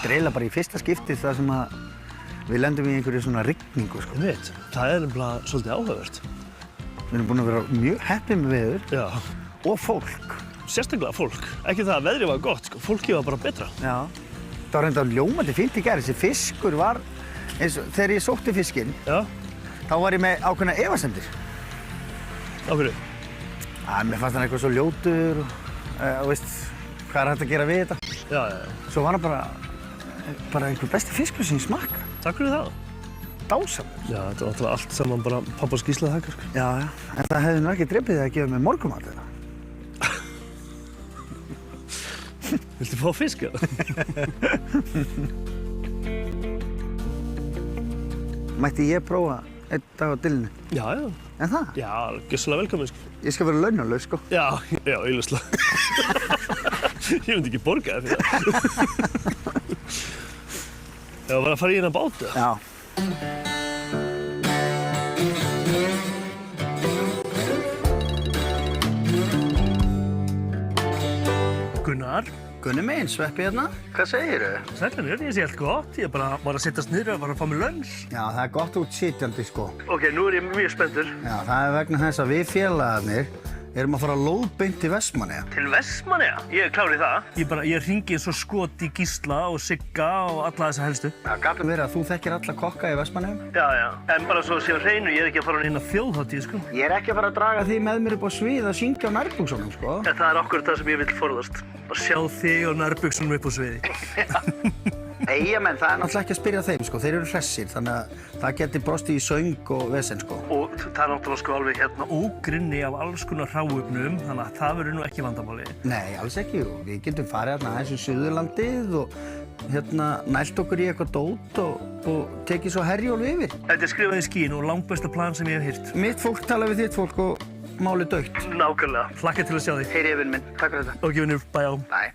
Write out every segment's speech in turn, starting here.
Þetta er eiginlega bara í fyrsta skipti þar sem að við lendum í einhverju svona rigningu, sko. Ég veit, það er nefnilega svolítið áhugavert. Við erum búin að vera mjög heppin með veður Já. og fólk. Sérstaklega fólk. Ekki það að veðrið var gott, sko. Fólkið var bara betra. Já. Það var reyndar ljómandi fínt í gær. Þessi fiskur var, eins og þegar ég sótti fiskinn, Já. þá var ég með ákveðna efasemdir. Á hverju? Mér fannst hann eitthvað svo ljótur og veist, hvað er hægt að gera við þetta? Já. Svo var hann bara einhver besti fiskur sem ég smakka. Takk fyrir það. Dásamlegur. Já, þetta var náttúrulega allt saman bara pappas gíslaþakkar, sko. Já, en það hefði nú ekki drepið þig að gefa mér morgunmat þetta. Viltu fá fisk, eða? Mætti ég prófa einn dag á dillinu? Já. En það? Já, gjössalega velkomin, sko. Ég skal vera launalaus, sko. Já, auðvitað. Ég myndi ekki borga þér fyrir það. Já, bara að fara í hérna bát, eða? Já. Gunnar. Gunni minn, Sveppi hérna. Hvað segirðu? Sætlanir, ég sé allt gott. Ég bara var að sittast niður og var að fá mér lunch. Já, það er gott út sitjandi, sko. Ok, nú er ég mjög spenntur. Já, það er vegna þess að við félagarnir erum að fara lóðbeint til Vestmannaeyja. Til Vestmannaeyja? Ég er klár í það. Ég hringi eins og skot í Gísla og Sigga og alla þessa helstu. Það gat verið að þú þekkir alla kokka í Vestmannaeyjum. Já. En bara svo sé á hreinu, ég er ekki að fara inn á þjóðhátíð, sko. Ég er ekki að fara að draga því með mér upp á svið að syngja á nærbuxunum, sko. En það er okkur það sem ég vil forðast. Að sjá þig á nærbuxunum upp á sviði. Eyjamenn, það er náttúrulega ekki að spyrja þeim, sko. Þeir eru hressir, þannig að það geti brostið í söng og vesen, sko. Og það er náttúrulega sko alveg hérna ógrynni af alls konar hráefnum, þannig að það verður nú ekki vandamáli. Nei, alls ekki. Við getum farið hérna aðeins í Suðurlandið og hérna nælt okkur í eitthvað dót og tekið svo Herjólf yfir. Þetta er skrifað í skín og langbesta plan sem ég hef heyrt. Mitt fólk tala við þitt fólk og máli dautt. Nákvæmlega. Hlakka til að sjá þig. Heyri yfir minn. Takk fyrir þetta. Ok, vinnur. Bye á. Bye.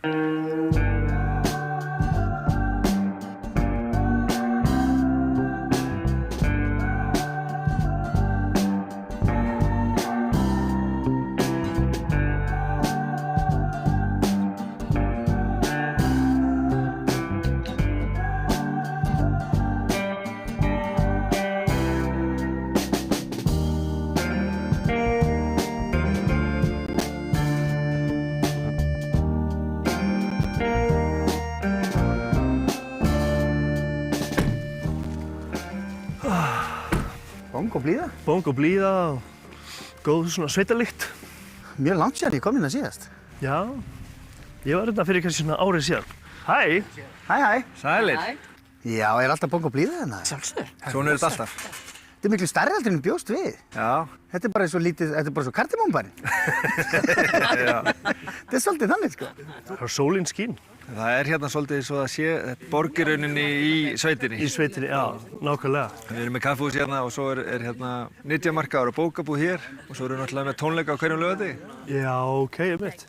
Blíða? Bong og blíða og góð svona sveitalykt. Mjög langt síðan ég kom hérna síðast. Já, ég var hérna fyrir kannski svona árið síðan. Hæ! Hæ. Sælir. Já, er alltaf bong og blíða hérna? Sjálfsögur. Svona er þetta alltaf. Þetta er miklu stærri heldur en ég bjóst við. Já. Þetta er bara svo lítið, þetta er bara svo kardimónbærinn. Þetta er svolítið þannig, sko. Það er sólin skín. Það er hérna svolítið svo að sé borgirauninni í sveitinni. Í sveitinni, já, nákvæmlega. Við erum með kaffihús hérna og svo er hérna nytjamarkaður og bókabúð hér og svo erum við náttúrulega með tónleika á hverjum laugardegi. Já, ok, ég veit.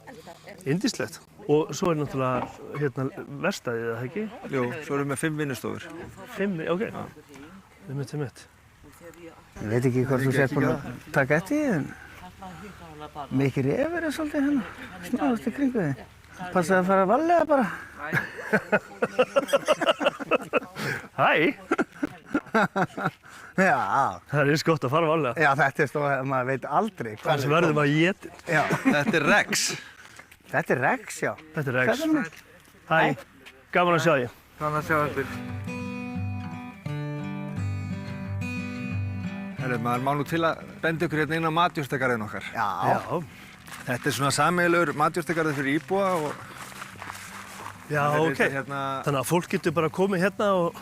Yndislegt. Og svo er náttúrulega hérna verkstæðið, eða ekki? Jú, svo erum við með 5 vinnustofur. 5, ok. Einmitt. Ég veit ekki hvort þú sért búin að taka eftir því, en mikið refur er svolítið hérna, snáðast í kringu þig. Passaði að fara varlega bara. Hæ! Já. Það er eins gott að fara varlega. Já, þetta er stóð að maður veit aldrei hvað Þannig verðum að éti. Já. Þetta er Rex. Þetta er Rex, já. Þetta er Rex. Þetta er Rex. Hæ, gaman að sjá þig. Gaman að sjá þetta. Maður má nú til að benda ykkur hérna inn á matjurtagarðinn okkar. Já. Þetta er svona sameiginlegur matjurtagarður fyrir íbúa og... Já, ok. Þannig að fólk getur bara komið hérna og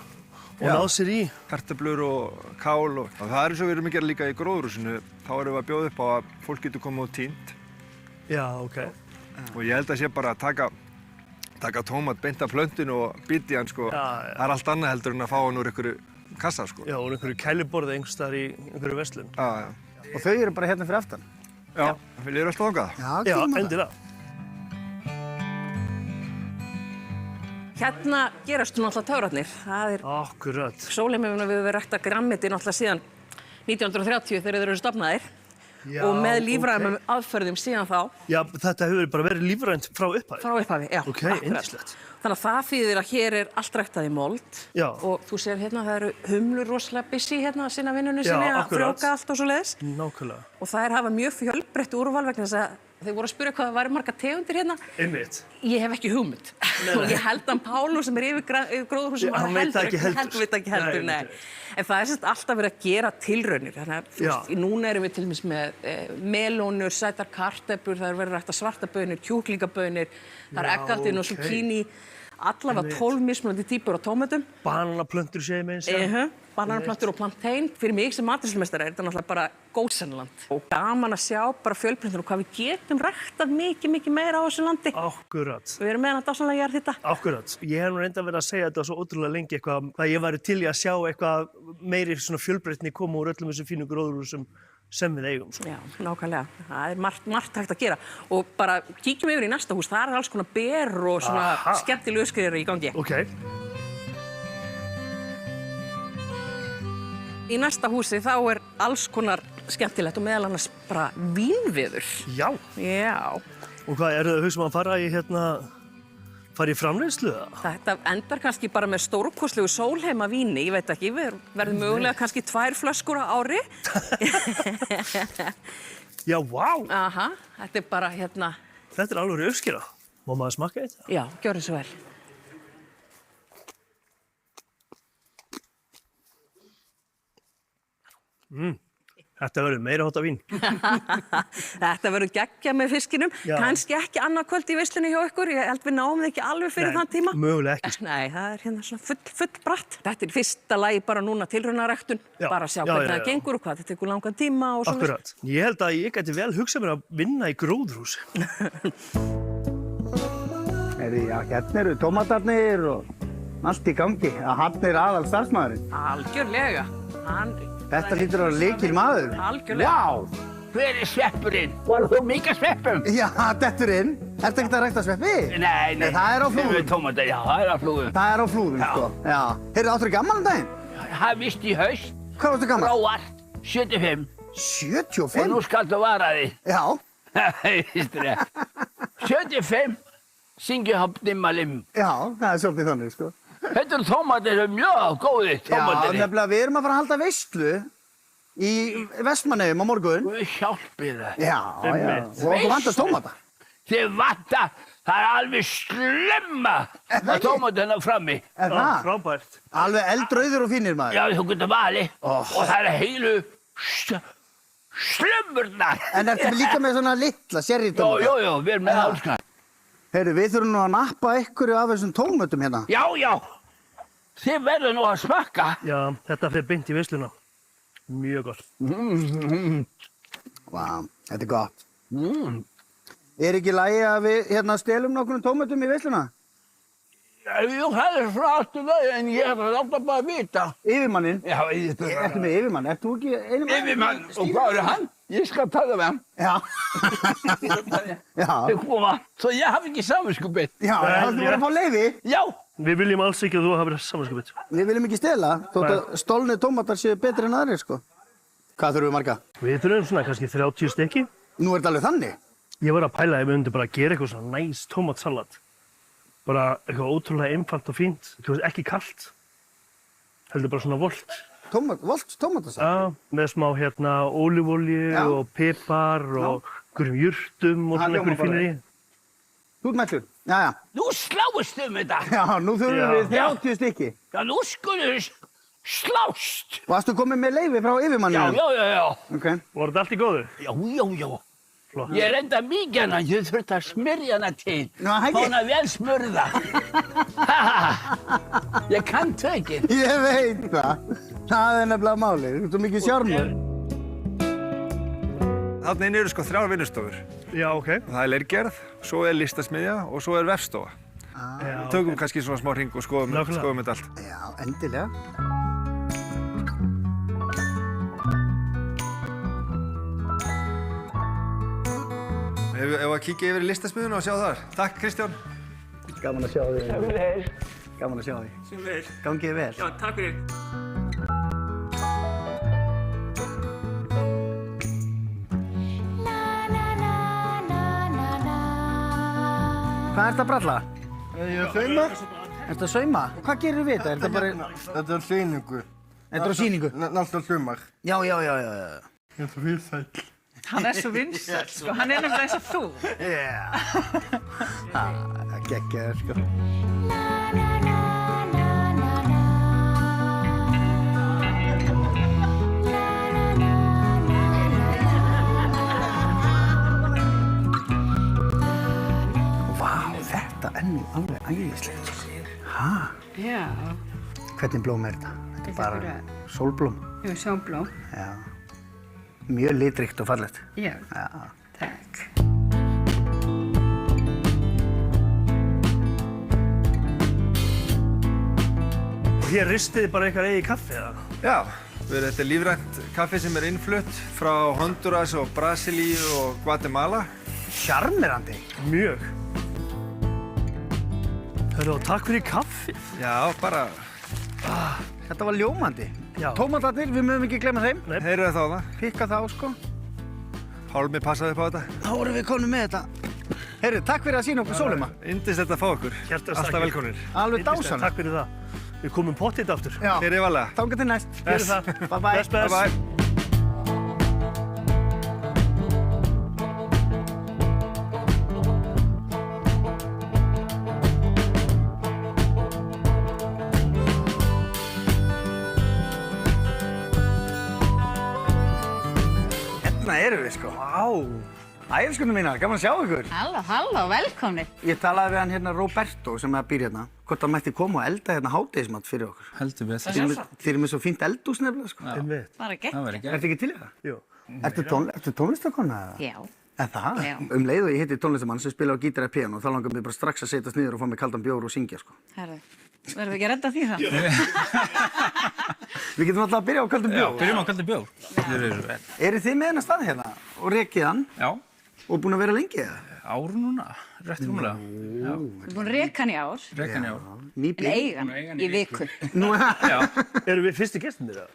náð sér í. Kartöflur og kál og það er eins og við erum að gera líka í gróðurhúsinu. Þá erum við að bjóða upp á að fólk getur komið og tínt. Já, ok. Og ég held að sé bara að taka tómat beint af plöntinu og bíti hann, sko. Það er allt annað heldur en að fá hann úr einhverju kassa, sko. Já, úr einhverju kæliborði einhvers staðar í einhverju verslun. Já. Og þau eru bara hérna fyrir aftan. Já, við erum alltaf þangað. Já, endilega. Hérna gerast náttúrulega töfrarnir. Það er... Akkurat. Sólheimurinn við rækta grammiti náttúrulega síðan 1930 þegar þeir eru stofnaðir. og með lífrænum aðferðum síðan þá. Já, þetta hefur bara verið lífrænt frá upphafi. Frá upphafi, já. Ok, yndislegt. Þannig að það þýðir að hér allt ræktað í mold. Já. Og þú sér hérna, það eru humlur rosalega busy hérna að sinna vinnunni sinni að akkurat. frjóka allt og svo leiðis. Nákvæmlega. Og það hafa mjög fjölbreytt úrval vegna þess að þeir voru að spyrja hvað það væri margar tegundir hérna. Einmitt. Ég hef ekki hugmynd. Og ég held að Pálu sem yfir gróðurhúsum hann veit það ekki heldur. Nei. En það sem alltaf verið að gera tilraunir. Þannig að þú veist, núna erum við til dæmis með melónur, sætar kartöflur, það er verið rækt að svartabönir, kjúklingabönir, það er eggaldin og zucchini, allavega 12 mismunandi típur á tómatum. Bananaplöntur segir með eins. Bananaplöntur og plantein. Fyrir mig sem matreiðslumeistari þetta náttúrulega bara gósenland. Og gaman að sjá bara fjölbreytnina og hvað við getum ræktað mikið meira á þessu landi. Akkurat. Við erum með hann dásamlega jarðhita. Akkurat. Ég hef nú reynda verið að segja þetta svo ótrúlega lengi eitthvað, hvað ég væri til í að sjá eitthvað meiri svona fjölbreytni koma úr öllum þessum fínu gróðurhúsum sem við eigum. Svo. Já, nákvæmlega. Það er margt hægt að gera. Og bara kíkjum yfir í næsta hús, það er alls konar ber og svona skemmtilegu skriðir í gangi. Ok. Í næsta húsi þá er alls konar skemmtilegt og meðal annars bara vínviður. Já. Já. Og hvað, eru það hugsa að fara í framleiðslu? Þetta endar kannski bara með stórkostlegu sólheima víni, ég veit ekki, við verðum mögulega kannski 2 flöskur á ári. Já, vá! Aha, þetta er bara hérna... Þetta er alveg uppskera. Má maður smakka þetta? Já, gjörðu svo vel. Þetta verður meira háttar vín. Þetta verður geggjað með fiskinum. Já. Kannski ekki annað kvöld í veislunni hjá ykkur. Ég held við náum það ekki alveg fyrir þann tíma. Mögulega ekki. Nei, það er hérna svona full bratt. Þetta er í fyrsta lagi bara núna tilraunaræktun. Bara sjá hvernig það gengur og hvað þetta tekur langan tíma og svona. Akkurat. Ég held að ég gæti vel hugsað mér að vinna í gróðurhúsi. Já, hérna eru tómatarnir og allt í gangi. Hann er aðal starfsmaðurinn. Algjörlega. Þetta hlýtur að vera lykilmaður. Algjörlega. Vá! Hver er sveppurinn? Var þú mikið sveppum? Já, detturinn. Ertu ekkert að rækta sveppi? Nei. Það er á flúðum. Tómatar, já, það er á flúðum. Það er á flúðum, sko. Já. Heyrðu, áttu ekki afmæli um daginn? Það er vist í haust. Hvað varstu gamall? Róar, 75. 75? Og nú skaltu vara því. Já. Veistu það? 75, syngju hopp dimma lim. Já, það er svolítið þannig, sko. Þetta eru tómatir sem mjög góðir tómatir. Já, nefnilega, við erum að fara að halda veislu í Vestmannaeyjum á morgun. Guð hjálpi það. Já. Og okkur vandast tómata. Þið vantar, það er alveg slemma að tómatina frammi. Er það? Frábært. Alveg eldrauður og fínir, maður. Já, þú getur valið. Og það er heilu slömmurnar. En ertu líka með svona litla sherrytómata? Jó, við erum með allskar. Heyrðu, við þurfum nú að nappa ykkur af þessum tómatum hérna. Já. Þið verður nú að smakka. Já, þetta fer beint í veisluna. Mjög gott. Vá, þetta er gott. Er ekki í lagi að við hérna stelum nokkrum tómatum í veisluna? Jú, það er frá allt í lagi, en ég hef láta bara vita. Yfirmanninn? Já, Ertu með yfirmann? Ert þú ekki einu mann? Yfirmann, og hvað er hann? Ég skal tala við hann. Já. Já. Þau koma, svo ég haf ekki samvinskupið. Já, þú voru að fá leyfi? Já. Við viljum alls ekki að þú hafir samanskapið. Við viljum ekki stela, þótt að stolnir tómatar séu betri en aðrir, sko. Hvað þurfum við marga? Við þurfum svona kannski 30 stykki. Nú er þetta alveg þannig. Ég var að pæla ef við myndum bara að gera eitthvað svona næs tómatsalat. Bara eitthvað ótrúlega einfalt og fínt. Þú veist, ekki kalt. Heldur bara svona volt. Volt tómatasal? Já, með smá hérna ólífólju og pipar og einhverjum jurtum og svona einhverjum fínir í. Þú ert mættur? Já. Nú sláist þetta. Já, nú þurfum við 30 stykki. Já, nú skulum við slást. Varstu komið með leyfi frá yfirmanninum? Já. Ok. Var þetta allt í góðu? Já. Flott. Ég er enda mikið hana, ég þurfti að smyrja hana til. Já, ekki? Fá hana vel smurða. Ég kann tökinn. Ég veit það. Það er nefnilega málið. Þú ert svo mikið sjármur. Þarna inni eru sko 3 vinnustofur. Já, ok. Það er leirgerð, svo er listasmiðja og svo er vefstofa. Við tökum kannski svona smá hring og skoðum þetta allt. Já, endilega. Ef að kíkja yfir í listasmiðjuna og sjá þar. Takk, Kristján. Gaman að sjá þig. Gaman að sjá þig. Sem vel. Gangið vel. Já, takk fyrir. Hvað ert að bralla? Ég er að sauma. Ertu að sauma? Hvað gerir við þetta? Er þetta bara... Þetta er sýningu. Þetta er á sýningu? Næsta sumar. Já. Ég er svo vinsæll. Hann er svo vinsæll, sko. Hann er nefnilega eins og þú. Já. Það geggjaður, sko. Vá, þetta er nú alveg æðislegt, sko. Hæ? Já, Hvernig blóm er þetta? Þetta er bara sólblóm. já, sjónblóm. Já. Mjög litríkt og fallegt. Já, Já. takk. Og hér ristið þið bara eitthvað eigið kaffi, eða? Já, þetta er lífrænt kaffi sem er innflutt frá Honduras og Brasilíu og Guatemala. Sjarmerandi. Mjög. Hörru, og takk fyrir kaffið. Já, bara Þetta var ljómandi. Já. Tómatarnir, við mögum ekki glemma þeim. heyrðu þá það. Pikka þá, sko. Pálmi passaði upp á þetta. Þá vorum við komin með þetta. Heyrðu, takk fyrir að sýna okkur sóluma. Yndist þetta að fá okkur. Hjartans Alltaf þakkir. velkomnir. Alveg dásanlegt. Takk fyrir það. Við komum pottið aftur. Já. Hér er valega. Þangað til næst. Gerum það. Bye bye. Bless, bless. Bye bye. Hérna erum við, sko. Vá. Ægiskunum mínar, gaman að sjá ykkur. Halló, velkomnir. Ég talaði við hann hérna Roberto sem býr hérna. Hvort hann mætti koma og elda hérna hádegismat fyrir okkur. Heldur við Þið erum með svo fínt eldhús nefnilega, sko. Einmitt. Bara gekk. Það verður ekki. Ertu ekki til í það? Jú. Ertu tónlistakonna eða? Já. En það? Já. Leið og ég hitti tónlistamann sem spila á gítar eða píanó, þá langar mér bara strax að setjast niður og fá mig kaldan bjór og syngja, sko. Herðu, verðum við ekki að redda því það? Við getum alltaf að byrja á kaldum Já, bjór. byrjum á kaldi bjór. Þeir eru vel. Eru þið með hennar stað hérna og rekið hann Já, og búin að vera lengi eða? ár núna, rétt rúmlega. Já, Við erum búin að reka hann í ár, rekkan í ár. en Nýbyrð? eiga hann í viku. Nú, Já, Erum við fyrsti gestinir, eða?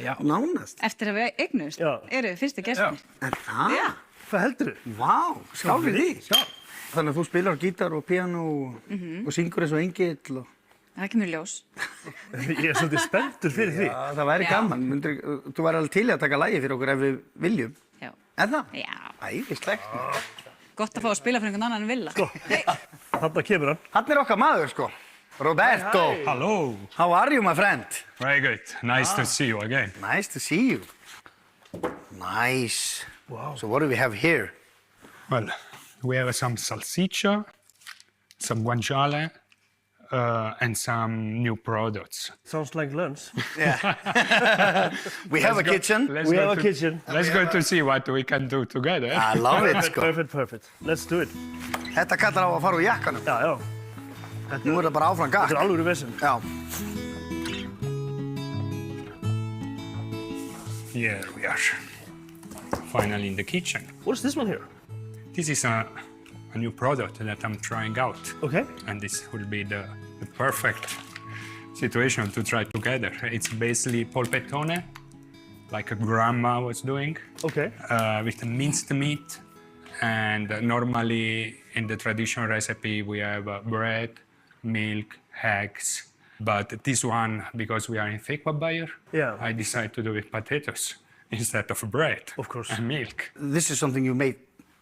já. nánast. Eftir að við eignumst, Já. eru við fyrstu gestinir. En það? Já. Hvað heldur þú? Vá, skál fyrir því. Skál. Þannig að þú spilar á gítar og píanó og syngur eins og engill og... Það kemur í ljós. Ég er svolítið spenntur fyrir því. Já, það væri Já. gaman. Þú væri alveg til í að taka lagi fyrir okkur ef við viljum. Já. En það? Já. Æðislegt. Gott að fá að spila fyrir einhvern annan en Villa. Hey. Þarna kemur hann. Hann er okkar maður, sko. Roberto. Hello. How are you, my friend? Very good. Nice to see you again. Nice to see you. Nice. Wow. So what do we have here? Well, we have some salsiccia, some guanciale, and some new products. Sounds like lunch. We have a kitchen. We have a kitchen. Let's go to see what we can do together. I love it, sko. Perfect. Let's do it. Þetta kallar á að fara úr jakkanum. Já, já. Nú er það bara áfram gakk. Þetta er alvöru vesen. Já. Here we are. Finally in the kitchen. What's this one here? This is a new product that I'm trying out. Okay. And this will be the perfect situation to try together. It's basically polpettone, like grandma was doing. Okay. With minced meat, and normally in the traditional recipe we have bread, milk, eggs. But this one, because we are in Thekwa Bayer, Yeah. I decided to do with potatoes instead of bread Of course. and milk. This is something you made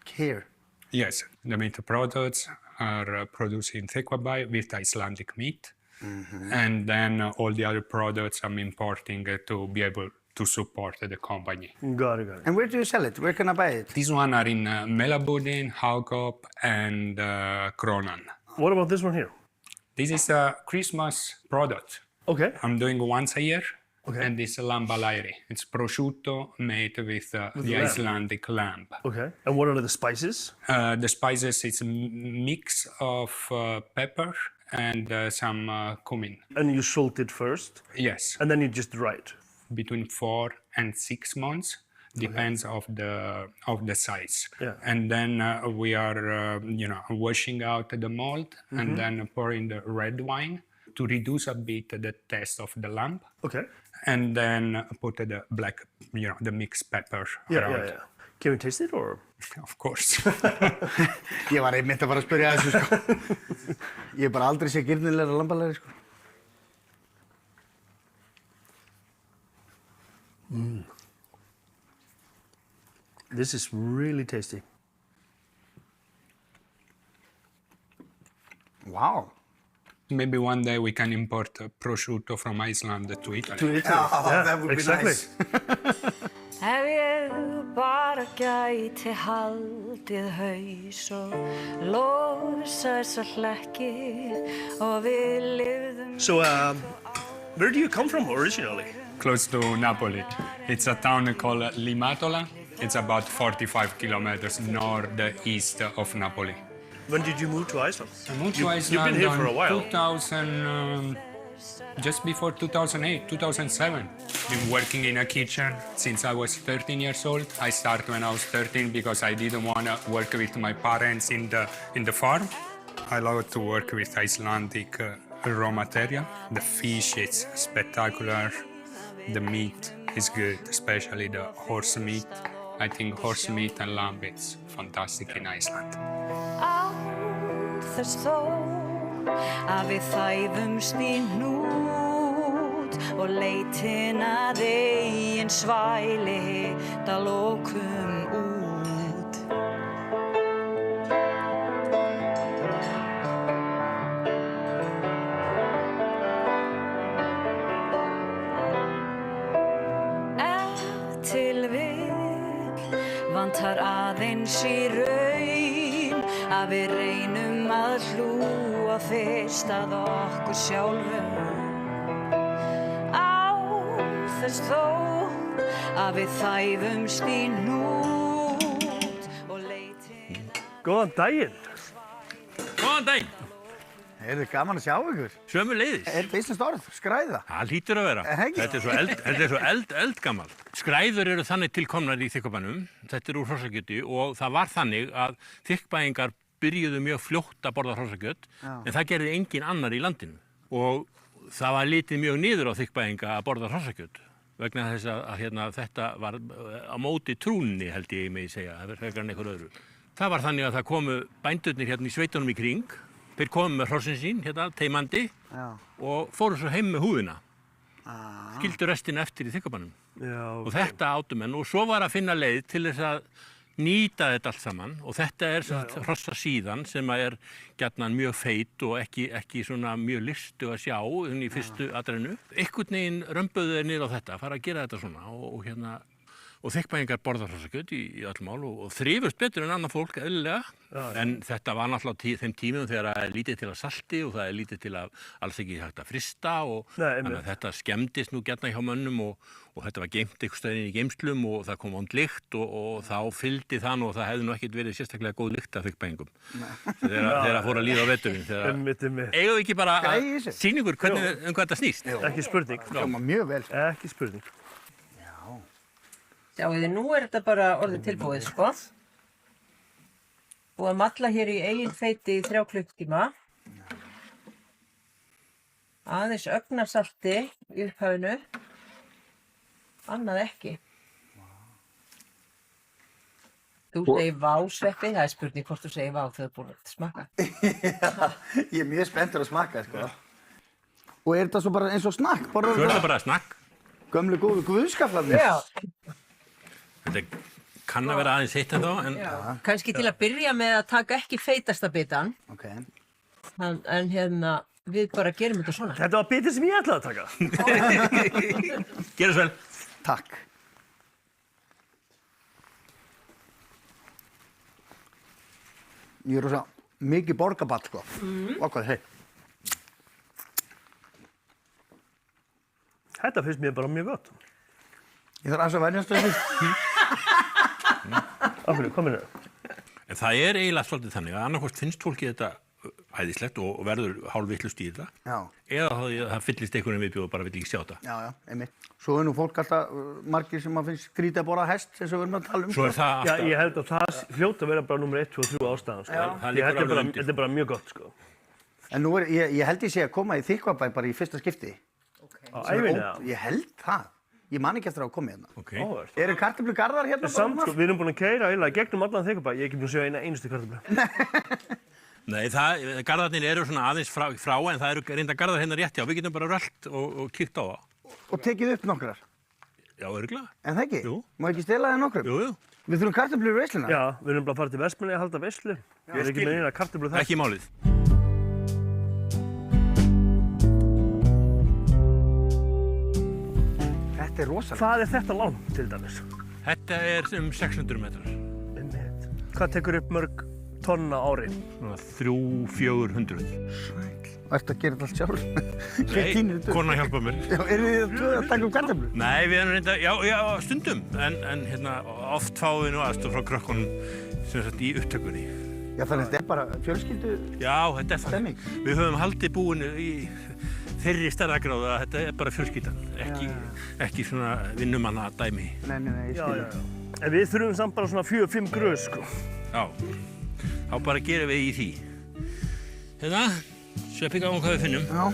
here. Yes, the meat products are produced in Thekwa Bayer with Icelandic meat. And then all the other products I'm importing to be able to support the company. Got it. And where do you sell it? Where can I buy it? These one are in Melabudin, Haukop, and Kronan. What about this one here? This is a Christmas product. Okay. I'm doing once a year. Okay. And this lambalairi. It's prosciutto made with the lamb. Icelandic lamb. Okay. And what are the spices? The spices, it's a mix of pepper and some cumin. And you salt it first, Yes, and then you just dry it. between 4 and 6 months, depends of the size. Yeah. And then we are, washing out the mold and then pouring the red wine to reduce a bit the taste of the lamb. Okay. And then put the black, the mixed pepper Yeah, around. yeah, yeah. Can we taste it or? Of course. Ég var einmitt að fara að spyrja þessu, sko. Ég hef bara aldrei séð girnilegra lambalæri, sko. This is really tasty. Wow. Maybe one day we can import prosciutto from Iceland to Italy. To Italy. Yeah, that would be exactly. nice. Ef ég bara gæti haldið haus og losa þessa hlekki og við lifðum. So, where do you come from originally? Close to Napoli. It's a town called Limatola. It's about 45 kilometers northeast of Napoli. When did you move to Iceland? I moved to You've Iceland been here for a while. 2000, just before 2008, 2007. Been working in a kitchen since I was 13 years old. I started when I was 13 because I didn't want to work with my parents in the farm. I love to work with Icelandic raw material. The fish is spectacular. The meat is good, especially the horse meat. I think horse meat and lamb is fantastic in Iceland. Án þess þó að við þæfumst í hnút og leitin að eigin svæli hitt að lokum út. Ef til vill vantar aðeins í raun að við reynum að hlúa fyrst að okkur sjálfum. Án þess þó að við þæfumst í hnút og leitin. Góðan daginn. Góðan daginn. Er þið gaman að sjá ykkur? Sömuleiðis. Er þetta íslenskt orð? Skræða? Það hlýtur að vera. Þetta er svo eldgamalt. Skræður eru þannig tilkomnar í þykkabænum. Þetta er úr hrossakjöti og það var þannig að þykkbæingar byrjuðu mjög fljótt að borða hrossakjöt en það gerði engin annar í landinu. Og það var litið mjög niður á þykkbæinga að borða hrossakjöt vegna þess að þetta var á móti trúnni held ég megi segja, það verður frekar en einhver öðru. Það var þannig að það komu bændurnir hérna í sveitunum í kring. Þeir komu með hrossin sín, hérna, teimandi og fóru svo heim með húðina. Skildu restina eftir í þykkabænum. Og þetta átu menn og svo var að finna leið til þess að nýta þetta allt saman og þetta er hrossasíðan sem er gjarnan mjög feit og ekki svona mjög lystu að sjá í fyrstu atrennu. Einhvern veginn römbuðu þeir niður á þetta, fara að gera þetta svona og þykkbæingar borða hrossakjöt í öll mál og þrifust betur en annað fólk eðlilega. En þetta var náttúrulega þeim tímum þegar það er lítið til að salti og það er lítið til að alls ekki hægt að frysta og þannig að þetta skemmdist nú gjarnan hjá mönnum og þetta var geymt einhvers staðar í geymslum og það kom vond lykt og þá fylgdi það og það hefði nú ekkert verið sérstaklega góð lykt af þykkbæingum. Þegar það fór að líða á veturinn. Eigum við ekki bara að sýna ykkur hvað þetta snýst? Ekki spurning. Mjög vel. Ekki spurning. Sjáuði, nú er þetta bara orðið tilbúið, sko. Búið að malla hér í eigin feiti í 3 klukktíma. Aðeins ögnasalti í upphafinu. Annað ekki. Þú segir vá, Sveppi. Það er spurning hvort þú segir vá þegar þú er búin að smakka. Ég er mjög spenntur að smakka, sko. Og er þetta svo bara eins og snakk? Svo er þetta bara snakk. Gömlu góðu guðskaflarnir. Já. Þetta kann að vera aðeins heitt en þá. Kannski til að byrja með að taka ekki feitasta bitann. En hérna, við bara gerum þetta svona. Þetta var bitið sem ég ætlaði að taka. Gerðu svo vel. Takk. Ég er rosa mikið borgarball, sko. Og hvað þeir? Þetta finnst mér bara mjög gott. Ég þarf aðeins að venjast þessu. Áfyrir, hvað minnur það? En það er eiginlega svolítið þannig að annarkvort finnst fólki þetta æðislegt og verður hálfvitlaust í þetta. Já. Eða það fyllist einhvern viðbjóð og bara vill ekki sjá þetta. Já, einmitt. Svo er nú fólk alltaf margir sem að finnst skrítið að borða hest, eins og við erum að tala um. Svo er það alltaf. Já, ég held að það hljóta að vera bara númer 1, 2 og 3 ástæðan, sko. Þetta er bara mjög gott, sko. En nú ég held ég sé að koma í Þykkvabæ bara í fyrsta skipti. Á ævinni, já. Ég held það. Ég man ekki eftir að koma hérna. Ok. Eru kartöflugarðar hérna? Samt, sko, við erum búin að keyra eiginlega gegnum allan Þykkvabæ. Ég hef ekki búin að sjá einustu kartöflu. Nei, garðarnir eru svona aðeins frá en það eru reynda garðar hérna rétt hjá. Við getum bara rölt og kíkt á það. Og tekið upp nokkrar? Já, örugglega. En það ekki? Jú. Má ekki stela það nokkrum? Jú. Við þurfum kartöflur í veisluna? Já, við erum bara að fara til Vestmannaeyja að halda veislu. Ég er ekki með eina kartöflu þar. Ekki málið. Þetta er rosalega. Hvað er þetta langt til dæmis? Þetta er 600 metrar. Hvað tekur upp mörg tonn á ári? 300-400. Ertu að gera þetta allt sjálf? Nei, kona hjálpa mér. Já, eru þið að taka upp kartöflu? Nei, við erum reynda, já, stundum, en hérna, oft fáum við nú aðstoð frá krökkunum sem sagt í upptökunni. Já, þannig að þetta er bara fjölskyldu... Já, þetta er þannig. Við höfum haldið búinu í þeirri stærðagráðu að þetta er bara fjölskyldan, ekki svona vinnumanna dæmi. Nei, ég skil. Já. En við þurfum samt bara svona 4-5 grös, sko. Já, þá bara gerum við í því. Hérna, sveppið á hvað við finnum. Já.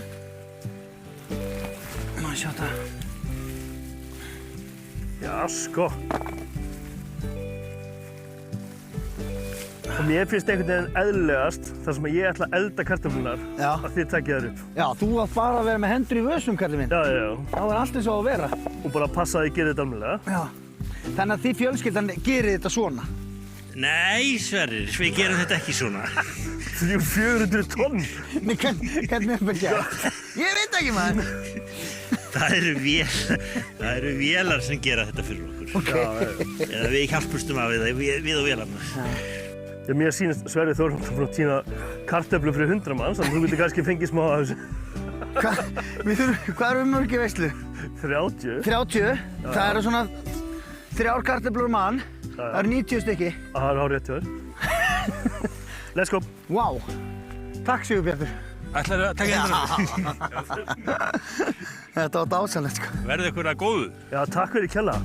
Má sjá þetta. Já, sko. Og mér finnst einhvern veginn eðlilegast þar sem ég ætla að elda kartöflunar að þið takið þær upp. Já, þú að fara að vera með hendur í vössum, kallið minn. Já. Þá er allt eins og að vera. Og bara passa að ég geri þetta almennilega. Já. Þannig að þið fjölskyldan gerir þetta svona. Nei, Sverrir, við gerum þetta ekki svona. 400 tonn? Nei, hvernig er þetta gert? Ég veit ekki, maður. Það eru vélar sem gera þetta fyrir okkur. Okay. Eða við hjálpustum af við og vélarnar. Já, mér sýnist Sverrir Þórhallsson búinn að tína kartöflu fyrir 100 manns, þannig að þú getur kannski fengið smá af þessu. Hvað eru mörg í veislu? 30. 30? Það eru svona 3 kartöflur mann. Það eru 90 stykki. Það er hárrétt hjá þér. Let's go. Vá. Takk Sigurbjartur. Ætlarðu að taka hérna? Þetta var dásanlegt, sko. Verðu ykkur að góðu. Já, takk fyrir kjalla.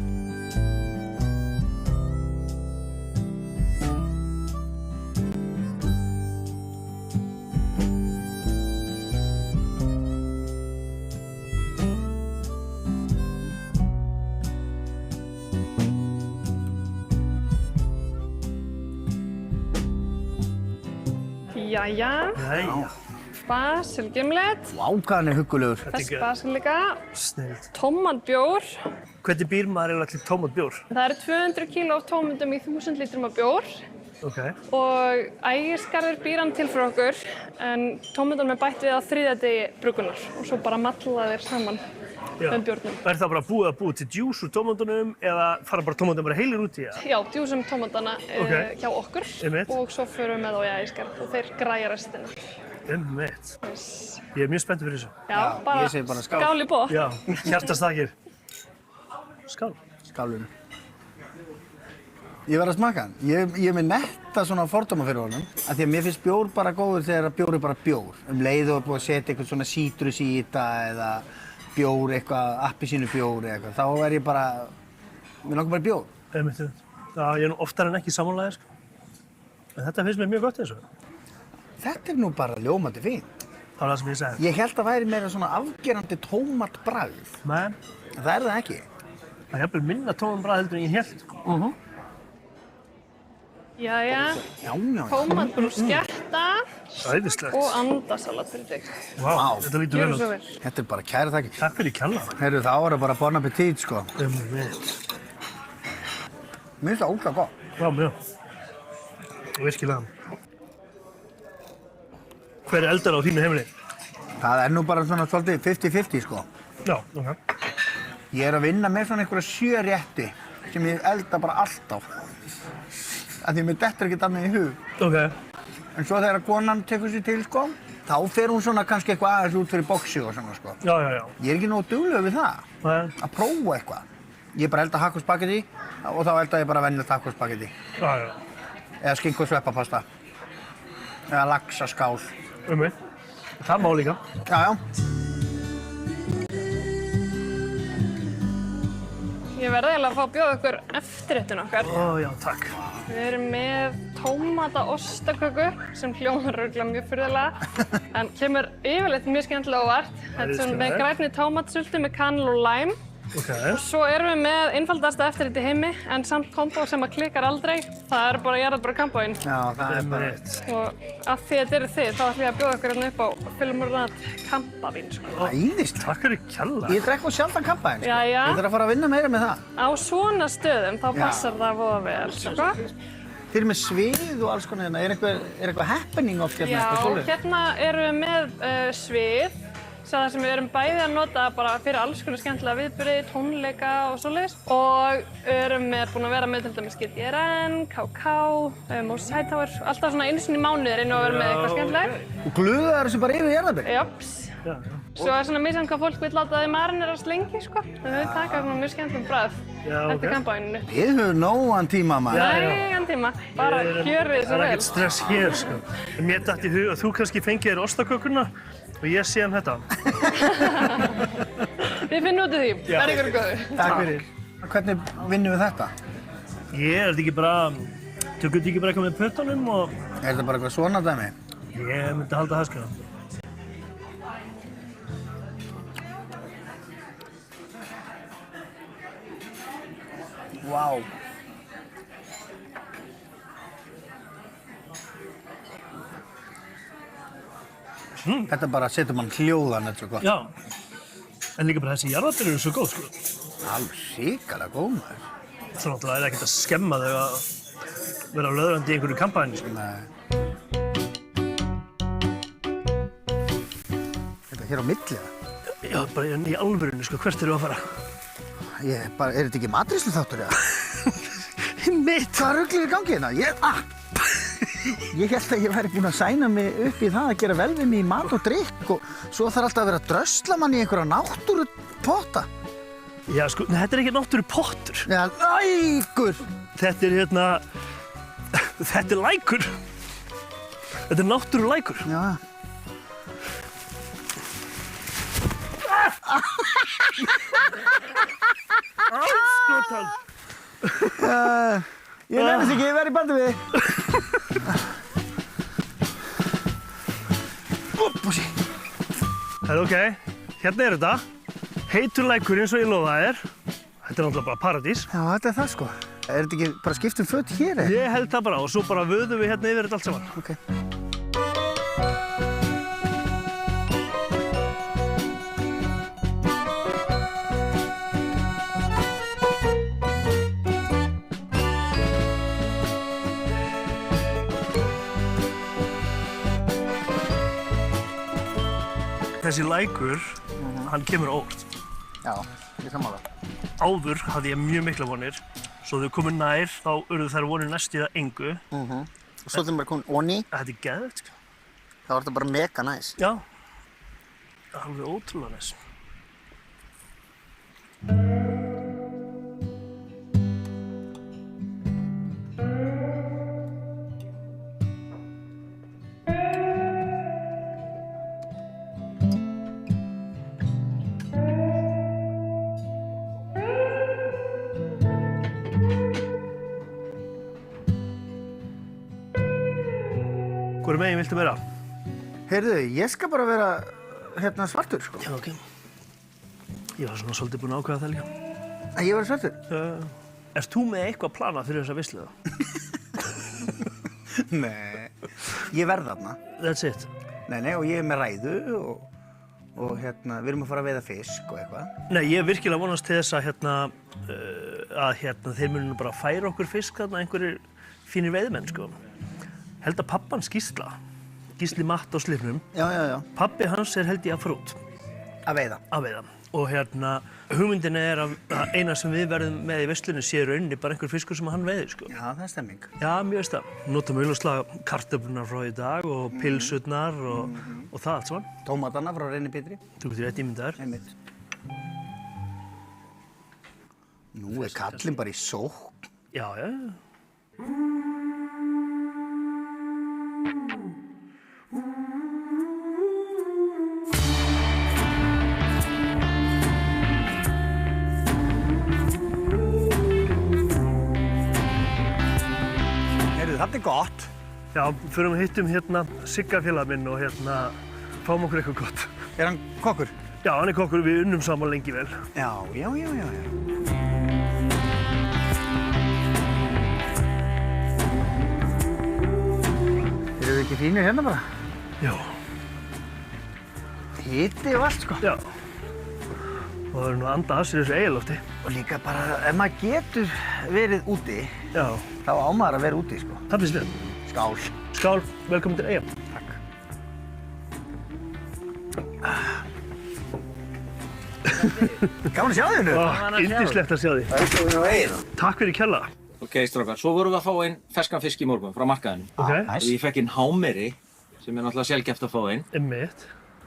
Jæja. Basilgimlet. Vá, hvað hann er huggulegur. Þess basilika. Snillt. Tómatbjór. Hvernig býr maður eiginlega til tómatbjór? Það eru 200 kíló af tómatum í 1000 lítrum af bjór. Ok. Og Ægisgarður býr hann til fyrir okkur, en tómatunum er bætt við á 3. degi bruggunar og svo bara malla þeir saman með bjórnum. Er það bara búið að búið til djús úr tómatunum eða fara bara tómatunum bara heilir út í það? Já, djúsum tómatana hjá okkur og svo förum við með þá í Ægisgarð og þeir græja restina. Einmitt. Ég er mjög spenntur fyrir þessu. Já, bara skál í botn. Já, hjartastakir. Skál. Skálunum. Ég verð að smaka hann. Ég er með netta svona fordóma fyrir honum. Af því að mér finnst bjór bara góður þegar bjór er bara bjór. Leið og er búið að setja eitthvað svona sítrus í þetta eða bjór eitthvað, appelsínubjór eða eitthvað. Þá er ég bara, mér langar bara bjór. Einmitt. Já, ég er nú oftar en ekki sammálaðir, sko. En þetta finnst mér mjög gott eins og. Þetta er nú bara ljómandi fínt. Það var það sem ég sagði. Ég held að væri meira svona afgerandi tómatbragð. Nei. Það er það ekki. Það er jafnvel minna tómatbragð heldur en ég hélt. Jæja. Tómatbrúsketta. Æðislegt. Og andasalat fyrir þig. Vá, þetta lítur vel út. Þetta er bara kæra þakki. Takk fyrir kjalla. Heyrðu, þá er það bara bon appetit, sko. Einmitt. Mér finnst það ógeðslega gott. Já, mjög. Virkilega. Hver eldar á þínu heimili? Það er nú bara svona svolítið 50-50, sko. Já, ok. Ég er að vinna með svona einhverja 7 rétti sem ég elda bara alltaf. Af því mér dettur ekkert annað í hug. Ok. En svo þegar konan tekur sér til, sko, þá fer hún svona kannski eitthvað aðeins út fyrir boxi og svona, sko. Já. Ég er ekki nógu duglegur við það. Nei. Að prófa eitthvað. Ég bara elda hakk og spagetti og þá elda ég bara venjulegt hakk og spagetti. Já. Eða skinku og sveppapasta. Eða laxaskál. Það má líka. Já. Ég verði eiginlega að fá að bjóða ykkur eftirréttin okkar. Já, takk. Við erum með tómata-ostaköku sem hljómar örugglega mjög furðulega en kemur yfirleitt mjög skemmtilega á óvart. Þetta er með grænni tómatsultu með kanil og læm Og svo erum við með einfaldasta eftirrétt í heimi, en samt kombó sem að klikkar aldrei. Það er bara jarðarberja kambóin. Já, það er bara... Og af því að þetta eru þið, þá ætlum ég að bjóða ykkur hérna upp á Filmornat kampavín, sko. Æðislegt. Takk fyrir kjalla. Ég drekk sjaldan kampavín, sko. Jæja. Ég þarf að fara að vinna meira með það. Á svona stöðum, þá passar það voða vel, sko. Þið eru með svið og alls konar hérna. Er eitthvað happening oft hérna? Já, hérna erum við með svið. Það sem við erum bæði að nota bara fyrir alls konar skemmtilega viðburði, tónleika og svoleiðis. Og erum búin að vera með til dæmis GTRN, KK, Moses Hightower, alltaf svona einu sinni í mánuði reynum að vera með eitthvað skemmtilegt. Og gluðar þessu bara yfir jarðarberja? Japs. Svo er svona misjafnt hvað fólk vil láta þau marinerast lengi, sko. Þannig að við taka svona mjög skemmtilegt bragð eftir kampavíninu. Við höfum nógan tíma, maður. Nægan tíma, bara gjörið svo vel. Það er ekkert stress hér, sko. Mér datt í hug að þú kannski fengið þér ostakökuna og ég sé þetta. Við finnum út af því. Það er ykkur góðu. Takk fyrir. Hvernig vinnum við þetta? Er þetta ekki bara... Tökum þetta ekki bara eitthvað með puttunum og... Er þetta bara eitthvað svona dæmi? Ég myndi halda það, sko. Vá. Þetta bara setur mann hljóðan, þetta er svo gott. Já. En líka bara þessi jarðarberjur eru svo góð, sko. Alveg hrikalega góð, maður. Svo náttúrulega er ekkert að skemma þau að vera löðrandi í einhverju kampæni, sko. Nei. Þetta hér á milli, það? Já, bara í alvörunni, sko. Hvert eru að fara? Er þetta ekki matreiðslu þáttur, eða? Mitt! Hvað ruglið er í gangi hérna? Ég held að ég væri búinn að sæna mig upp í það að gera vel við mig í mat og drykk og svo þarf alltaf að vera að drösla mann í einhverja náttúrupotta. Já, sko, þetta er ekki náttúrupottur. Já, lækur! Þetta er hérna... Þetta er lækur. Þetta er náttúrulækur. Já. Áskotan! Ég nefnist ekki, ég verð í bandi við þig. Úpsi. Það er ok, hérna er þetta. Heitur lækur eins og ég lofaði þér. Þetta er náttúrulega bara paradís. Já, þetta er það sko. Er þetta ekki bara skipt föt hér? Ég held það bara og svo bara vöðum við hérna yfir þetta allt saman. Ok. Þessi lækur, hann kemur á óvart. Já, ég sammála. Áður hafði ég mjög mikla vonir, svo þau komu nær, þá urðu þær vonir næst í það engu. Og svo þeim bara komin onni. Þetta er geðveikt, sko. Það var þetta bara mega næs. Já, alveg ótrúlega næs. Hvor megin viltu vera? Heyrðu, ég skal bara vera hérna svartur, sko. Já, ok. Ég var svona svolítið búinn að ákveða það líka. Að ég var svartur? Ert þú með eitthvað planað fyrir þessa veislu? Nei, ég verð þarna. That's it? Nei, og ég er með ræðu og hérna, við erum að fara að veiða fisk og eitthvað. Nei, ég er virkilega vonast til þess að þeir munu bara færa okkur fisk þarna, einhverjir fínir veiðmenn, sko. Held að pappans Gísli Matt á Slifnum. Já. Pappi hans er held ég að fara út. Að veiða? Að veiða. Og hérna, hugmyndin er að eina sem við verðum með í veislunni sé rauninni bara einhver fiskur sem hann veiðir, sko. Já, það er stemming. Já, mjög veist það. Notum auðvitað kartöflunar frá í dag og pilsurnar og það allt saman. Tómatana frá Reyni Pétri. Þú getur rétt ímyndaðir. Einmitt. Nú er kallinn bara í sókn. Já. Þetta er gott. Já, förum og hittum hérna Sigga félag minn og hérna fáum okkur eitthvað gott. Er hann kokkur? Já, hann er kokkur, við unnum saman lengi vel. Já. Eru við ekki fínir hérna bara? Já. Hiti og allt, sko. Já. Og það er nú að anda að sér þessu eiginlofti. Og líka bara, ef maður getur verið úti, já, þá á maður að vera úti, sko. Það finnst þér. Skál. Skál, velkomin til Eyja. Takk. Gaman að sjá þig, Unnur. Yndislegt að sjá þig. Velkomin á Eyjuna. Takk fyrir kjalla. Ok, strákar, svo vorum við að fá einn ferskan fisk í morgun frá markaðinu. Ok. Og ég fekk inn hámeri, sem er náttúrulega sjaldgæft að fá inn. Einmitt.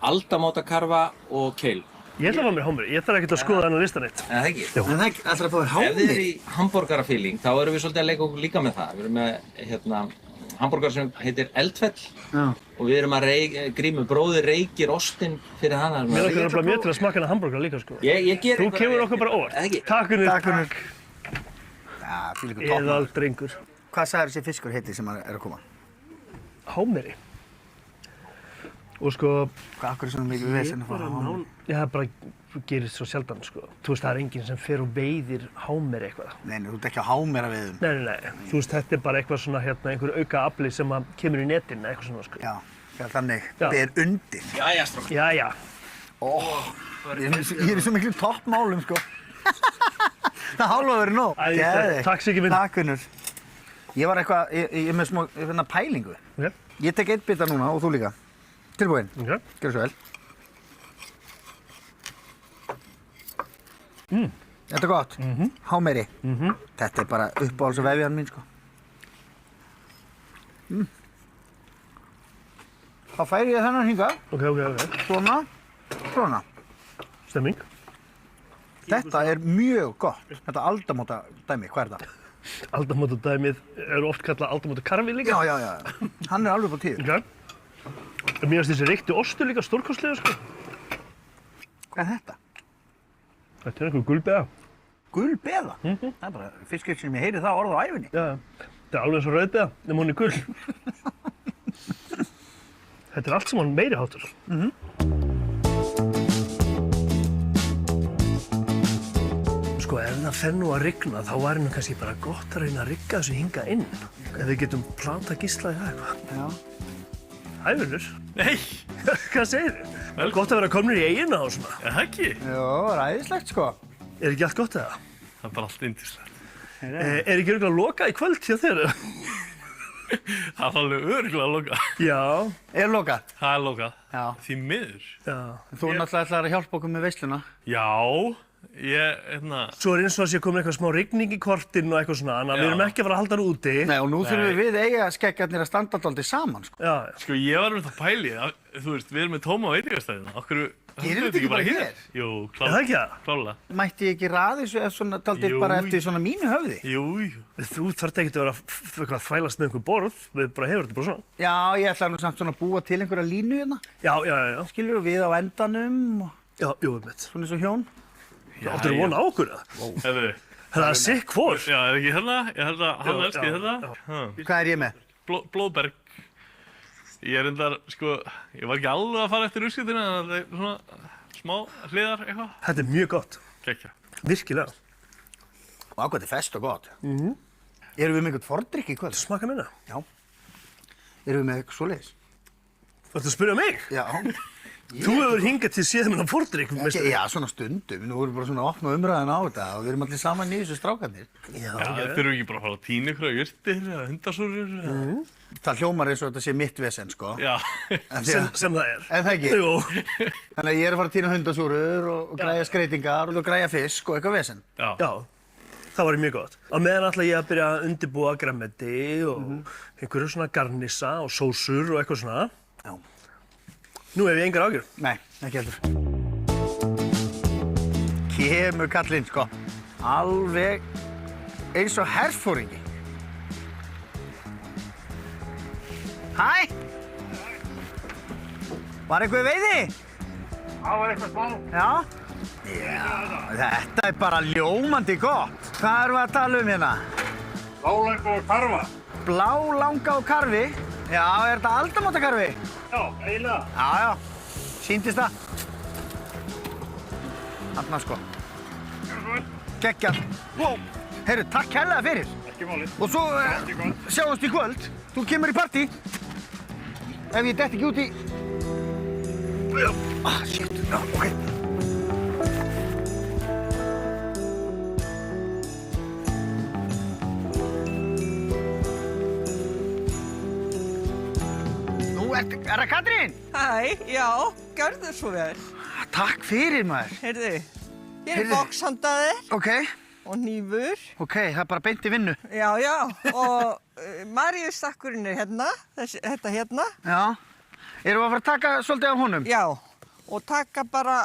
Aldamótakarfa og keil. Ég ætla að fá mér hámeri, ég þarf ekkert að skoða þennan listan eitt. En það ekki? Jú. En það ætlar að fá þér hámeri? Ef þið er í hambúrgarafíling, þá erum við svolítið að leika okkur líka með það. Við erum með hambúrgar sem heitir Eldfell. Já. Og við erum að Grímur bróðir reykir ostinn fyrir hana. Mér langar nefnilega mjög til að smakka hana hambúrgar líka, sko. Ég ger Þú kemur okkur bara óvart. Ekki? Takk, Unnur. Takk, Unnur. Já, fylgur topp. Eðal drengur. Hvað sagði þessi fiskur heiti sem er að koma? Hámeri. Og sko... Hvað akkur er svona mikið vesen að fá hámeri? Já, það bara gerist svo sjaldan, sko. Þú veist, það er enginn sem fer og veiðir hámeri eitthvað. Nei, þú ert ekki á hámera veiðum. Nei. Þú veist, þetta er bara eitthvað svona, einhver auka afli sem kemur í netin, eitthvað svona, sko. Já, þannig. Það er undir. Jæja, strákar. Jæja. Ég er í svo miklu toppmálum, sko. Það hálfa verið nóg. Takk, Siggi minn. Takk, Unnur. Ég var eitthvað, ég er með smá pælingu. Okay. Ég tek einn bita núna og þú líka. Tilbúinn. Okay. Gjörðu svo vel. Þetta er gott. Hámeri. Þetta er bara uppáhaldsvefjan mín, sko. Þá færi ég þennan hingað. Ok. Svona. Stemming. Þetta er mjög gott. Þetta aldamóta dæmi, hvað er það? Aldamóta dæmið eru oft kallað aldamóta karfi líka. Já. Hann er alveg på tíu. Ok. Mér finnst þessi reykti ostur líka stórkostlega, sko. Hvað er þetta? Þetta er einhver gulbeða. Gulbeða? Það er bara fiskur sem ég heyri það orð á ævinni. Já. Þetta er alveg eins og rauðbeða, nema hún er gul. Þetta er allt saman meiri háttur. Sko, ef það fer nú að rigna, þá væri nú kannski bara gott að reyna að rigga þessu hingað inn. Ef við getum plantað gísla í það eitthvað. Já. Hæ, Unnur. Nei. Hvað segir þið? Gott að vera komnir í Eyjuna og svona. Er það ekki? Jó, ræðislegt, sko. Er ekki allt gott eða? Það er bara allt yndislegt. Er ekki örugglega lokað í kvöld hjá þér? Það er alveg örugglega lokað. Já. Er lokað? Það er lokað. Já. Því miður. Já. Þú náttúrulega ætlar að hjálpa okkur með veisluna. Já. Svo er eins og að sé komin eitthvað smá rigning í kortinn og eitthvað svona, þannig að við erum ekki að fara að halda hann úti. Nei, og nú þurfum við Eyjaskeggarnir að standa dálítið saman, sko. Já. Sko, ég var um það pæli, þú veist, við erum með tóma á veitingastæðina. Okkur, gerum við ekki bara hér? Jú, Er það ekki það? klálega. Mætti ég ekki raði svo svona dálítið bara eftir svona mínu höfði? Jú. Þú þarft ekki að vera að þvælast með einhver borð, við bara hefur þetta bara svona. Já, ég ætla nú samt svona að búa til einhverja línu hérna. Já. Skilur við á endanum og... Já, mitt. Svona eins og hjón. Áttu að vona á okkur, eða? Hefðu. Það er sikk hvor. Já, er ekki hérna? Ég held að hann elski þetta. Hvað er ég með? Blóðberg. Ég er endar, sko, ég var ekki alveg að fara eftir úrslitina, en það er svona smá hliðar eitthvað. Þetta er mjög gott. Gekkja. Virkilega. Og ákvæmt er fest og gott. Erum við með einhvern fordrykk í kvöld? Smaka minna. Já. Erum við með eitthvað svoleiðis? Þú ætti að spyrja mig? Já. Þú hefur hingað til séð minna fordrykk, meistari. Já, svona stundum. Nú erum við bara svona að opna umræðan á þetta og við erum allir saman í þessu strákarnir. Já, þurfum við ekki bara að fara að tína ykkur á jurtir eða hundasúrur? Það hljómar eins og þetta sé mitt vesen, sko. Já. Sem það er. En það ekki? Jú. Þannig að ég er að fara að tína hundasúrur og græja skreytingar og græja fisk og eitthvað vesen. Já. Það var mjög gott. Á meðan ætla ég að byrja að undirbúa grænmeti og einhverju svona garnissa og sósur og eitthvað svona. Já. Nú hef ég engar ágjur. Nei, ekki heldur. Kemur kallinn, sko. Alveg eins og herfóringi. Hæ? Var eitthvað veiði? Það var eitthvað smá. Já? Já, þetta er bara ljómandi gott. Hvað erum við að tala um hérna? Blálanga og karfa. Blálanga og karfi? Já, er þetta aldamótakarfi? Já, eiginlega. Já. Sýndist það? Þarna sko. Geggjað. Wow. Heyrðu, takk kærlega fyrir. Ekki málið. Og svo sjáumst í kvöld. Þú kemur í partí. Ef ég detti ekki út í... Shit. Já, ok. Er það Katrín? Hæ, já, gjörðu svo vel. Takk fyrir maður. Heyrðu, hér er boxhandaðir. Ok. Og hnífur. Ok, það er bara beint í vinnu. Já, já, og Maríustakkurinn er hérna, þetta hérna. Já. Erum við að fara að taka svolítið af honum? Já, og taka bara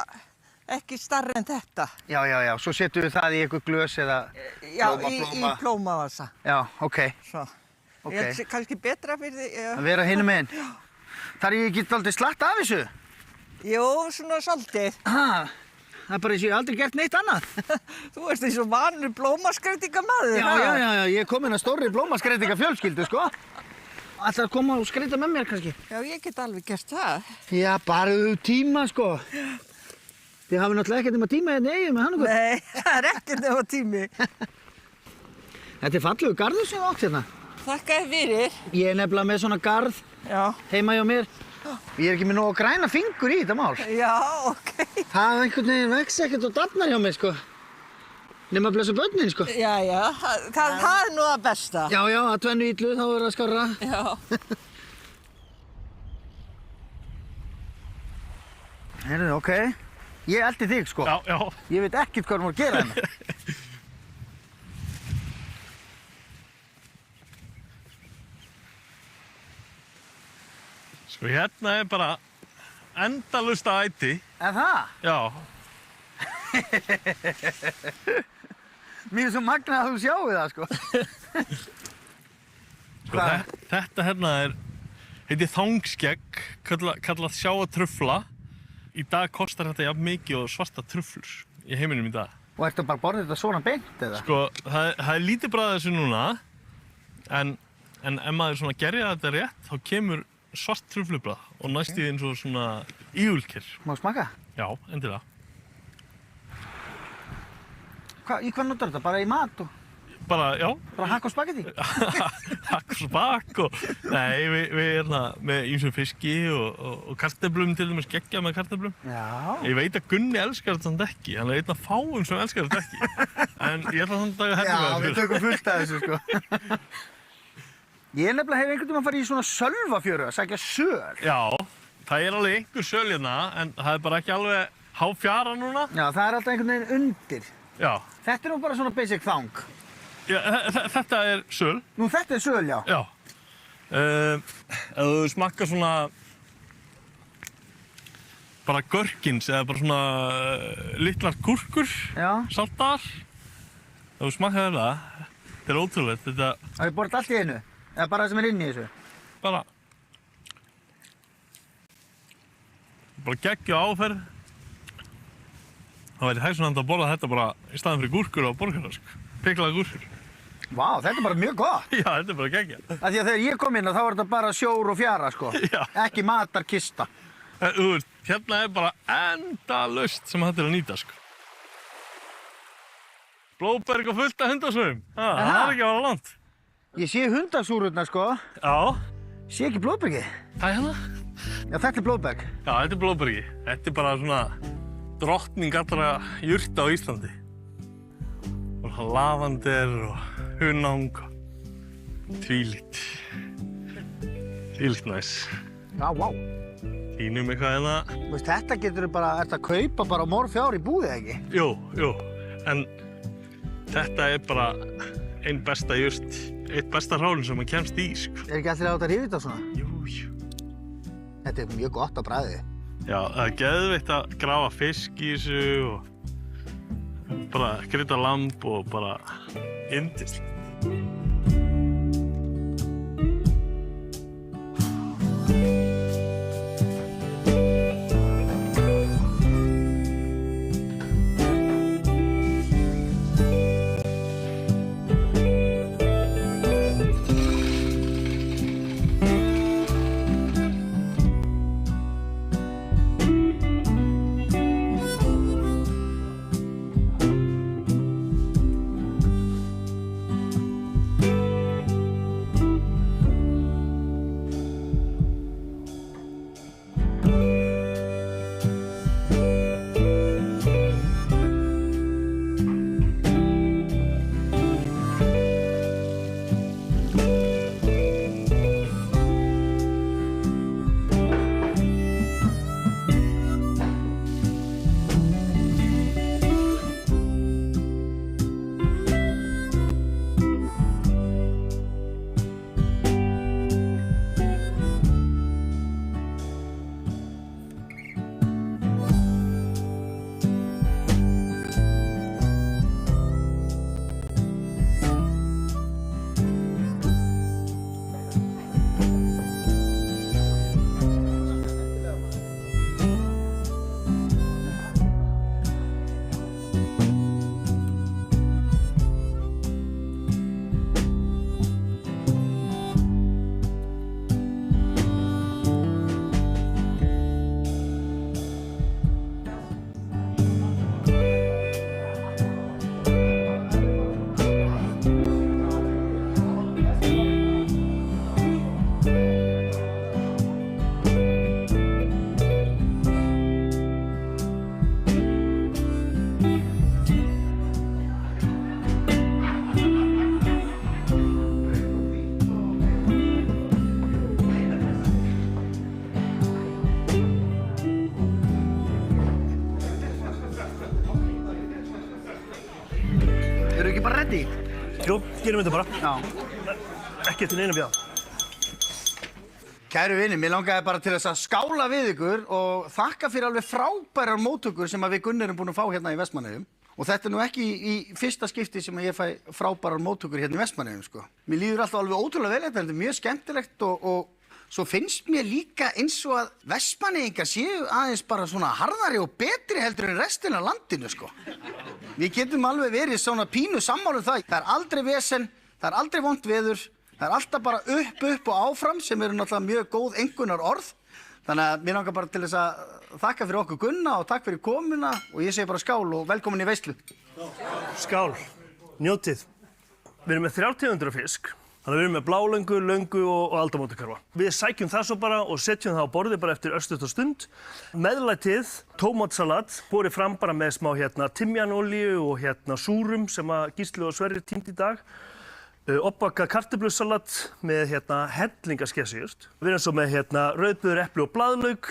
ekki starri en þetta. Já, já, já, svo setjum við það í eitthvað glös eða í plómavasa. Já, ok. Svo. Okay. Ég held kannski betra fyrir því. Að vera hinum meginn. Þar ég get aldrei slatt af þessu? Jú, svona svolítið. Það er bara eins og ég aldrei gert neitt annað. Þú ert eins og vanur blómaskreitingamaður. Já, ég er komin að stórri blómaskreitingafjölskyldu, sko. Ætlar að koma og skreita með mér, kannski? Já, ég get alveg gert það. Já, bara tíma, sko. Þið hafið náttúrulega ekkert nema tíma hérna eigið með hann okkur. Nei, það er ekkert nema tími. Þetta er fallegu garður sem þú átt hérna. Þakka þér fyrir. Ég er nefnilega með svona garð heima hjá mér. Ég er ekki með nógu græna fingur í þetta mál. Já, ok. Það einhvern veginn vex ekkert og dafnar hjá mér, sko. Nema að blessa börnin, sko. Já, það er nú það besta. Já, að tvennu illu, þá er það skárra. Já. Heyrðu, ok. Ég eldi þig, sko. Já. Ég veit ekkert hvað þú voru að gera hérna. Sko hérna er bara endalaust að æti. Er það? Já. Mér er svo magnað að þú sjáu það, sko. Sko þetta hérna heitir þangskegg, kallað sjáatrufla. Í dag kostar þetta jafn mikið og svarta truflur í heiminum í dag. Og ertu bara að borða þetta svona beint, eða? Sko, það er lítið bragð þessu núna, en ef maður svona gerja þetta rétt, þá kemur svart truflubragð og næst í eins og svona ígulker. Má smaka? Já, endilega. Í hvað notar þetta? Bara í mat og...? Bara, já. Bara hakk og spagetti? Hakk og spak og... Nei, við hérna með ýmsum fiski og kartöflum til dæmis, geggja með kartöflum. Já. Ég veit að Gunni elskar þetta samt ekki, hann er einn af fáum sem elskar þetta ekki. En ég ætla samt að hendur með það. Já, við tökum fullt af þessu, sko. Ég nefnilega hef einhvern veginn að fara í svona sölvafjöru að sækja söl. Já, það er alveg einhver söl hérna, en það er bara ekki alveg háfjara núna. Já, það er alltaf einhvern veginn undir. Já. Þetta er nú bara svona basic þang. Já, þetta er söl. Nú, þetta er söl, já. Já. Ef þú smakkar svona bara görkins eða bara svona litlar gúrkur, saltar. Ef þú smakkar það, þetta er ótrúlegt. Þetta... Har ég borðið allt í einu? Eða bara það sem er inn í þessu? Bara geggjuð áferð. Það væri hægsunandi að borða þetta bara í staðinn fyrir gúrkur á borgarrask. Piklaða gúrkur. Vá, þetta er bara mjög gott. Já, þetta er bara geggjað. Af því að þegar ég kom inn þá var þetta bara sjór og fjara, sko. Já. Ekki matarkista. Þú veist, hérna er bara endalaust sem þetta er að nýta, sko. Blóðberg og fullt af hundasúrum. Það er ekki að vera langt. Ég sé hundasúrurnar, sko. Já. Sé ekki blóðbergið. Það er hérna? Já, þetta er blóðberg. Já, þetta er blóðbergi. Þetta er bara svona drottning allra jurta á Íslandi. Og lavander og hunang og tvílít. Tvílít næs. Já, vá. Tínum eitthvað hérna. Veist, þetta getur bara, ertu að kaupa bara morfjár í búði, ekki? Jú. En þetta er bara einn besta jurt, eitt besta hrálinn sem maður kemst í, sko. Er ekki allir að láta rífa þetta svona? Jú. Þetta er mjög gott á bragðið. Já, það er geðveikt að grafa fisk í þessu og bara krydda lamb og bara yndislegt. ekki bara ready? Jú, gerum þetta bara. Já. Ekki eftir neina bíða. Kæru vinir, mér langaði bara til þess að skála við ykkur og þakka fyrir alveg frábærar móttökur sem við Gunnar erum búin að fá hérna í Vestmannaeyjum. Og þetta er nú ekki í fyrsta skipti sem ég fæ frábærar móttökur hérna í Vestmannaeyjum, sko. Mér líður alltaf alveg ótrúlega vel þetta er mjög skemmtilegt og svo finnst mér líka eins og að Vestmannaeyingar séu aðeins bara svona harðari og betri heldur en restina af landinu, sko. Við getum alveg verið svona pínu sammála það. Það er aldrei vesen, það er aldrei vont veður. Það er alltaf bara upp og áfram sem eru náttúrulega mjög góð einkunnar orð. Þannig að mér langar bara til þess að þakka fyrir okkur Gunna og takk fyrir komuna og ég segi bara skál og velkomin í veislu. Skál. Njótið. Við erum með 3 tegundir af fisk. Þannig að við erum með blálöngu, löngu og aldamótakarfa. Við sækjum það svo bara og setjum það á borðið bara eftir örstutt og stund. Meðlætið, tómatsalat, borið fram bara með smá timjanolíu og súrum sem að Gísli og Sverrir tínd í dag. Oppbakað kartöflusalat með hellingaskesjurt. Við erum svo með rauðbuður, epli og blaðlauk,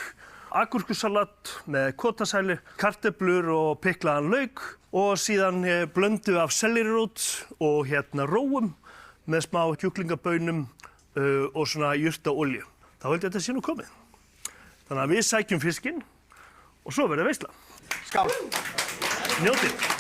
agúrkusalat með kotasæli, kartöflur og piklaðan lauk og síðan blöndu af sellerirót og róum með smá kjúklingabaunum og svona jurtaolíu. Þá held ég að þetta sé nú komið. Þannig að við sækjum fiskinn og svo verður veisla. Skál! Njótið!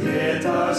Geta